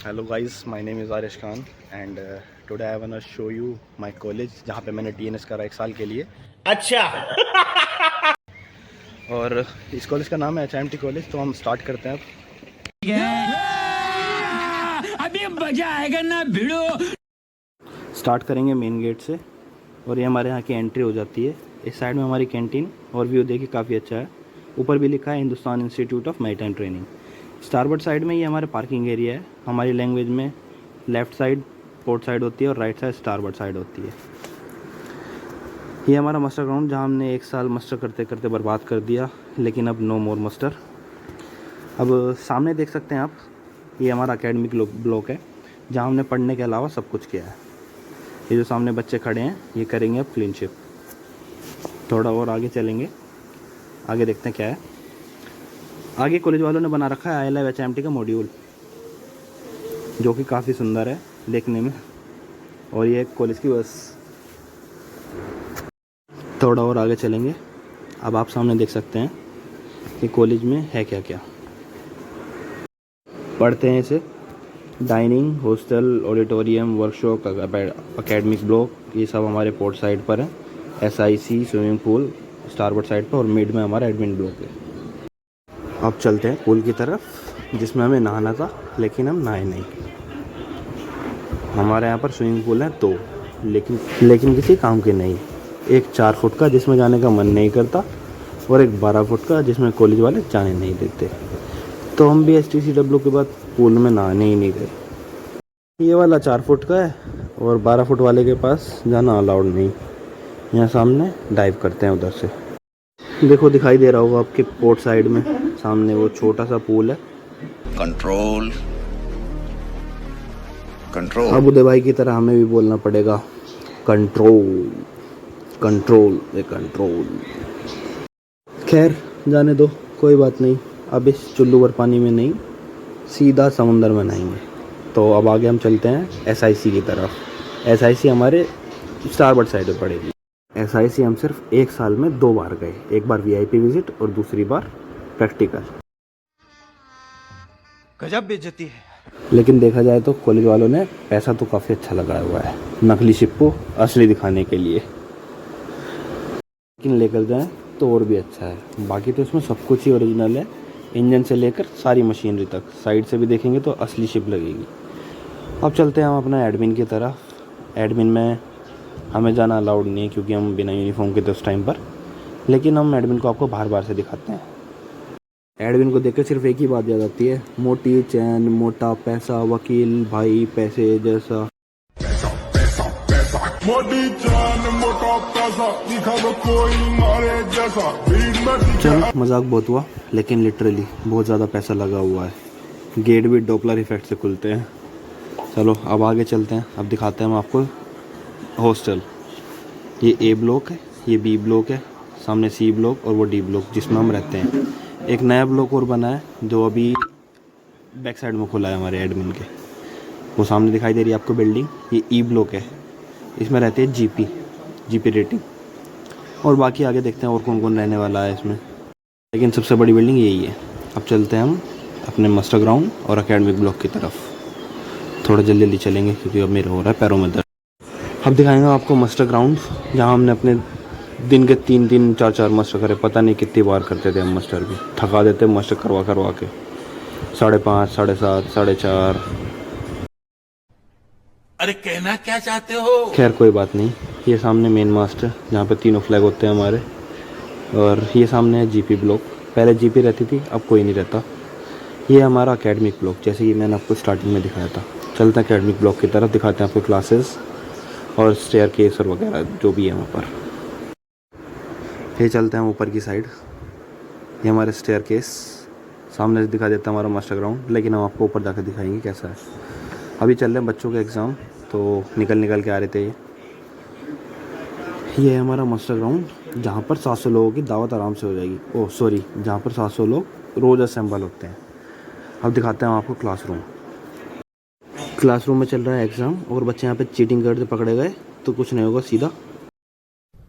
Hello guys, my name is Arish Khan and today I want to show you my college जहाँ पे मैंने TNS करा 1 साल के लिए। अच्छा। और इस कॉलेज का नाम है एचएमटी कॉलेज। तो हम स्टार्ट करते हैं अभी मजा आएगा ना भिड़ो। स्टार्ट करेंगे मेन गेट से और ये हमारे यहाँ की एंट्री हो जाती है। इस साइड में हमारी कैंटीन और व्यू देखिए काफ़ी अच्छा है। ऊपर भी लिखा है Hindustan Institute of Maritime Training. Starboard side में ये हमारे पार्किंग एरिया है। हमारी लैंग्वेज में लेफ़्ट साइड पोर्ट साइड होती है और राइट साइड स्टारबर्ड साइड होती है। ये हमारा मास्टर ग्राउंड जहाँ हमने 1 साल मास्टर करते करते बर्बाद कर दिया, लेकिन अब नो मोर मास्टर। अब सामने देख सकते हैं आप, ये हमारा एकेडमिक ब्लॉक है जहाँ हमने पढ़ने के अलावा सब कुछ किया है। ये जो सामने बच्चे खड़े हैं ये करेंगे अब क्लीनशिप। थोड़ा और आगे चलेंगे, आगे देखते हैं क्या है। आगे कॉलेज वालों ने बना रखा है ILF-HMT का मॉड्यूल, जो कि काफ़ी सुंदर है देखने में। और ये कॉलेज की बस। थोड़ा और आगे चलेंगे, अब आप सामने देख सकते हैं कि कॉलेज में है क्या क्या। पढ़ते हैं इसे। Dining, hostel, auditorium, workshop, academic block, ये सब हमारे पोर्ट साइड पर है। SIC, स्विमिंग पूल स्टारबर्ड साइड पर, और मिड में हमारा एडमिन ब्लॉक है। अब चलते हैं पूल की तरफ जिसमें हमें नहाना था, लेकिन हम नहाए नहीं। हमारे यहाँ पर स्विमिंग पूल हैं 2, लेकिन किसी काम के नहीं। एक 4 फुट का जिसमें जाने का मन नहीं करता, और एक 12 फुट का जिसमें कॉलेज वाले जाने नहीं देते। तो हम भी STCW के बाद पूल में नहाने ही नहीं गए। ये वाला 4 फुट का है और 12 फुट वाले के पास जाना अलाउड नहीं। यहाँ सामने डाइव करते हैं उधर से। देखो दिखाई दे रहा होगा आपके पोर्ट साइड में, सामने वो छोटा सा पूल है। Control control. अब उदय भाई की तरह हमें भी बोलना पड़ेगा कंट्रोल कंट्रोल कंट्रोल। खैर जाने दो, कोई बात नहीं। अब इस चुल्लू भर पानी में नहीं, सीधा समुंदर में नहाएंगे। तो अब आगे हम चलते हैं SIC की तरफ। SIC हमारे स्टारबर्ड साइड में पड़ेगी। SIC हम सिर्फ 1 साल में 2 बार गए, एक बार VIP विजिट और दूसरी बार प्रैक्टिकल। गजब बेइज्जती है। लेकिन देखा जाए तो कॉलेज वालों ने पैसा तो काफ़ी अच्छा लगाया हुआ है नकली शिप को असली दिखाने के लिए। लेकिन लेकर जाएं तो और भी अच्छा है। बाकी तो इसमें सब कुछ ही ओरिजिनल है, इंजन से लेकर सारी मशीनरी तक। साइड से भी देखेंगे तो असली शिप लगेगी। अब चलते हैं हम अपना एडमिन की तरफ। एडमिन में हमें जाना अलाउड नहीं है क्योंकि हम बिना यूनिफॉर्म के थे उस टाइम पर, लेकिन हम एडमिन को आपको बार बार से दिखाते हैं। एडमिन को देखकर सिर्फ एक ही बात याद आती है, मोटी चैन, मोटा पैसा, वकील भाई पैसे जैसा। मोटी चैन, मोटा पैसा, दिखा दो कोई मारे जैसा। चलो मजाक बहुत हुआ, लेकिन लिटरली बहुत ज़्यादा पैसा लगा हुआ है। गेट भी डॉपलर इफेक्ट से खुलते हैं। चलो अब आगे चलते हैं। अब दिखाते हैं हम आपको हॉस्टल। ये A ब्लॉक है, ये B ब्लॉक है, सामने C ब्लॉक और वो D ब्लॉक जिसमें हम रहते हैं। एक नया ब्लॉक और बना है जो अभी बैक साइड में खुला है हमारे एडमिन के। वो सामने दिखाई दे रही है आपको बिल्डिंग, ये E ब्लॉक है। इसमें रहते हैं GP रेटिंग। और बाकी आगे देखते हैं और कौन कौन रहने वाला है इसमें, लेकिन सबसे बड़ी बिल्डिंग यही है। अब चलते हैं हम अपने मास्टर ग्राउंड और एकेडमिक ब्लॉक की तरफ। थोड़ा जल्दी जल्दी चलेंगे क्योंकि अब मेरा हो रहा है पैरों में दर्द। अब दिखाएंगे आपको मास्टर ग्राउंड जहाँ हमने अपने दिन के 3 4 मास्टर करे। पता नहीं कितनी बार करते थे हम मास्टर भी, थका देते मास्टर करवा के। 5:30, 7:30, 4:30। अरे कहना क्या चाहते हो? खैर कोई बात नहीं। ये सामने मेन मास्टर जहाँ पे 3 फ्लैग होते हैं हमारे, और ये सामने है GP ब्लॉक। पहले GP रहती थी, अब कोई नहीं रहता। ये हमारा एकेडमिक ब्लॉक, जैसे कि मैंने आपको स्टार्टिंग में दिखाया था। चलते हैं एकेडमिक ब्लॉक की तरफ, दिखाते हैं आपको क्लासेस और स्टेयर केस और वगैरह जो भी है वहाँ पर। ये चलते हैं ऊपर की साइड। ये हमारे स्टेयर केस सामने से दिखा देता है हमारा मास्टर ग्राउंड, लेकिन हम आपको ऊपर जाकर दिखाएंगे कैसा है। अभी चल रहे हैं बच्चों के एग्ज़ाम, तो निकल के आ रहे थे ये है हमारा मास्टर ग्राउंड जहाँ पर 700 लोगों की दावत आराम से हो जाएगी। ओह सॉरी, जहाँ पर 700 लोग रोज़ असेंबल होते हैं। अब दिखाते हैं आपको क्लासरूम में चल रहा है एग्ज़ाम, और बच्चे यहाँ पे चीटिंग करते पकड़े गए तो कुछ नहीं होगा, सीधा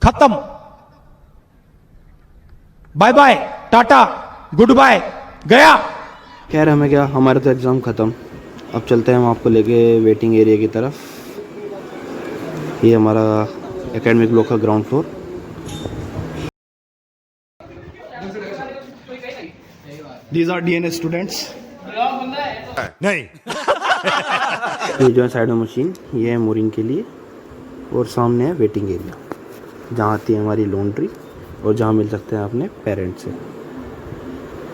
खत्म, bye bye, tata, goodbye, गया। खैर हमें क्या, हमारा तो एग्ज़ाम ख़त्म। अब चलते हैं हम आपको लेके वेटिंग एरिया की तरफ। ये हमारा एकेडमिक ब्लॉक का ground floor. These are DNA students. नहीं। ये जो है साइड में मशीन, ये है मोरिंग के लिए, और सामने है वेटिंग एरिया जहाँ आती है हमारी लॉन्ड्री और जहाँ मिल सकते हैं अपने पेरेंट्स से।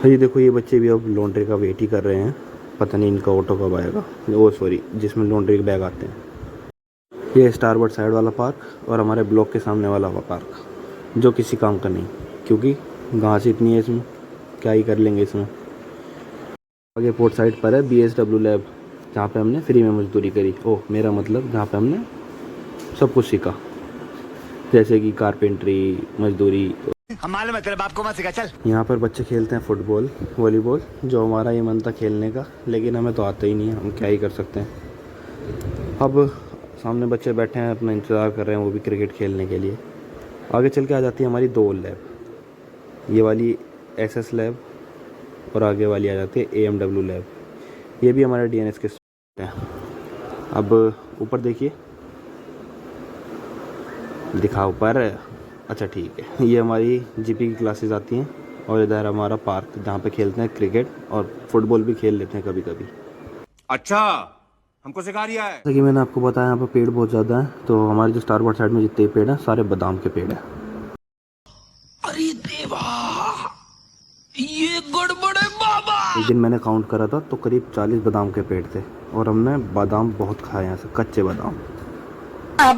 ये देखो ये बच्चे भी अब लॉन्ड्री का वेट ही कर रहे हैं, पता नहीं इनका ऑटो कब आएगा। ओ सॉरी, जिसमें लॉन्ड्री के बैग आते हैं। ये स्टारबर्ड साइड वाला पार्क और हमारे ब्लॉक के सामने वाला पार्क, जो किसी काम का नहीं, क्योंकि घास इतनी है इसमें, क्या ही कर लेंगे इसमें। आगे पोर्ट साइड पर है BSW लैब, जहाँ पे हमने फ्री में मजदूरी करी। ओह, मेरा मतलब जहाँ पे हमने सब कुछ सीखा, जैसे कि कारपेंट्री, मजदूरी। हमारे मतलब आपको मत सिखा, चल। यहाँ पर बच्चे खेलते हैं फुटबॉल, वॉलीबॉल, जो हमारा ये मन था खेलने का, लेकिन हमें तो आता ही नहीं है, हम क्या ही कर सकते हैं। अब सामने बच्चे बैठे हैं, अपना इंतज़ार कर रहे हैं, वो भी क्रिकेट खेलने के लिए। आगे चल के आ जाती है हमारी 2 लैब, ये वाली SS लैब और आगे वाली आ जाती है AMW लैब। ये भी हमारे DNS के हैं। अब ऊपर देखिए, दिखा ऊपर, अच्छा ठीक है। ये हमारी GP की क्लासेस आती हैं और इधर हमारा पार्क, जहाँ पे खेलते हैं क्रिकेट और फुटबॉल भी खेल लेते हैं कभी कभी। अच्छा, हमको सिखा रिया है। जैसा कि मैंने आपको बताया, यहाँ पे पेड़ बहुत ज़्यादा है, तो हमारे जो स्टारबर्ड साइड में जितने पेड़ हैं सारे बादाम के पेड़ हैं। अरे देवा, ये गड़बड़ है बाबा। एक दिन मैंने काउंट करा था तो करीब 40 बादाम के पेड़ थे, और हमने बादाम बहुत खाए हैं, कच्चे बादाम।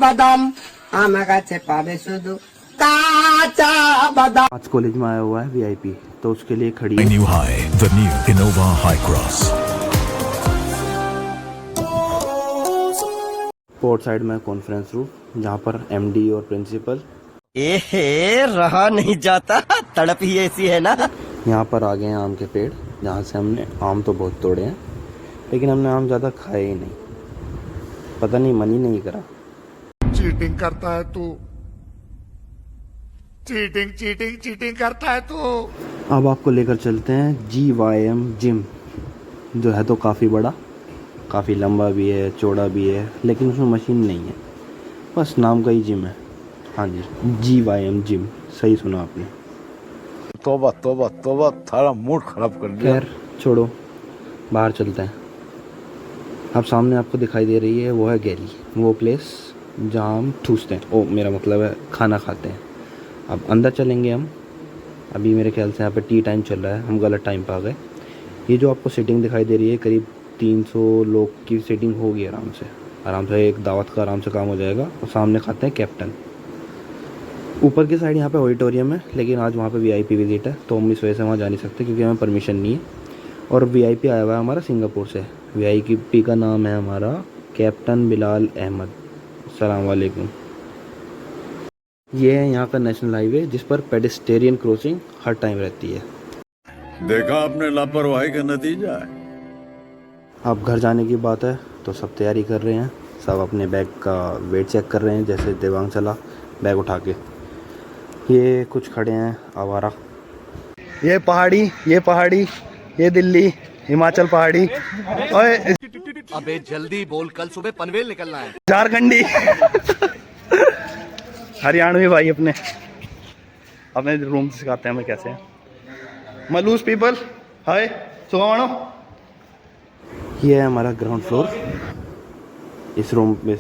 बादाम आमागाचे पावे सुदु काचा बादाम। आज कॉलेज में आया हुआ है VIP, तो उसके लिए खड़ी है। New High, the new Innova High Cross. Port side में कॉन्फ्रेंस रूम, जहाँ पर MD और प्रिंसिपल। एहे रहा नहीं जाता, तड़प ही ऐसी है ना। यहाँ पर आ गए हैं आम के पेड़, जहाँ से हमने आम तो बहुत तोड़े हैं, लेकिन हमने आम ज़्यादा खाए ही नहीं, पता नहीं, मन ही नहीं करा। चीटिंग करता है तू, चीटिंग चीटिंग चीटिंग करता है तू। अब आपको लेकर चलते हैं GYM जिम, जो है तो काफ़ी बड़ा, काफ़ी लंबा भी है, चौड़ा भी है, लेकिन उसमें मशीन नहीं है, बस नाम का ही जिम है। हाँ जी, GYM जिम, सही सुना आपने। तोबा तोबा तोबा, थारा मूड खराब कर दिया। खैर छोड़ो, बाहर चलते हैं। अब सामने आपको दिखाई दे रही है, वो है गैली, वो प्लेस जहाँ हम ठूसते हैं, ओ मेरा मतलब है खाना खाते हैं। अब अंदर चलेंगे हम। अभी मेरे ख्याल से यहाँ पे टी टाइम चल रहा है, हम गलत टाइम पर आ गए। ये जो आपको सीटिंग दिखाई दे रही है, करीब 300 लोग की सीटिंग होगी आराम से, एक दावत का आराम से काम हो जाएगा। और सामने खाते हैं कैप्टन। ऊपर की साइड यहाँ पे ऑडिटोरियम है, लेकिन आज वहाँ पे VIP विजिट है, तो हम इस वजह से वहाँ जा नहीं सकते, क्योंकि हमें परमिशन नहीं है। और VIP आया हुआ है हमारा सिंगापुर से। VIP का नाम है हमारा कैप्टन बिलाल अहमद। अस्सलाम वालेकुम। ये है यहाँ का नेशनल हाईवे, जिस पर पेडेस्टेरियन क्रॉसिंग हर टाइम रहती है। देखा आपने लापरवाही का नतीजा है। अब घर जाने की बात है, तो सब तैयारी कर रहे हैं, सब अपने बैग का वेट चेक कर रहे हैं। जैसे देवांग चला बैग उठा के, ये कुछ खड़े हैं आवारा। ये पहाड़ी, ये दिल्ली, हिमाचल पहाड़ी, और अबे जल्दी बोल, कल सुबह पनवेल निकलना है। झारखंडी, हरियाणवी भाई अपने रूम से सिखाते हैं हमें कैसे हैं। मलूस पीपल, हाय सुहावणो। ये है हमारा ग्राउंड फ्लोर। इस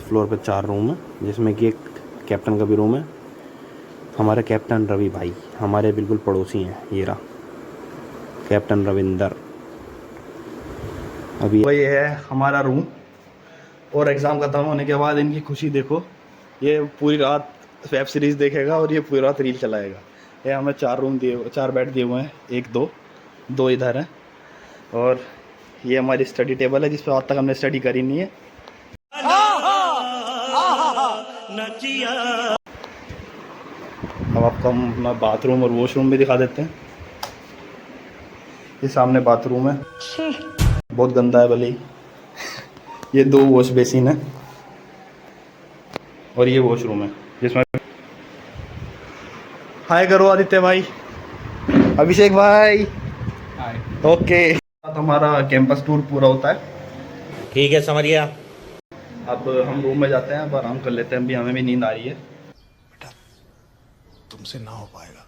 फ्लोर पे 4 रूम है, जिसमें कि एक कैप्टन का भी रूम है। हमारे कैप्टन रवि भाई हमारे बिल्कुल पड़ोसी हैं। ये रहा कैप्टन रविंदर। अभी ये है हमारा रूम, और एग्ज़ाम खत्म होने के बाद इनकी खुशी देखो, ये पूरी रात वेब सीरीज़ देखेगा और ये पूरी रात रील चलाएगा। ये हमें 4 बेड दिए हुए हैं, 1 2 इधर हैं, और ये हमारी स्टडी टेबल है, जिस पर आज तक हमने स्टडी करी नहीं है। अब आपको हम अपना बाथरूम और वॉशरूम भी दिखा देते हैं। ये सामने बाथरूम है, बहुत गंदा है भले ही। ये 2 वॉश बेसिन है, और ये वॉशरूम है जिसमें हाय करो आदित्य भाई, अभिषेक भाई, ओके। हमारा कैंपस टूर पूरा होता है। ठीक है समझिए। अब हम रूम में जाते हैं, अब आराम कर लेते हैं, अभी हमें भी नींद आ रही है। बेटा तुमसे ना हो पाएगा,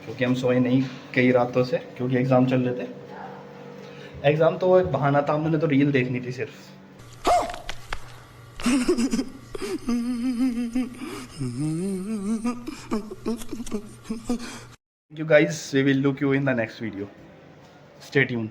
क्योंकि हम सोए नहीं कई रातों से, क्योंकि एग्ज़ाम चल रहे थे। एग्ज़ाम तो वो एक बहाना था, हमने तो रील देखनी थी सिर्फ। Thank you guys, we will look you in the next video. Stay tuned.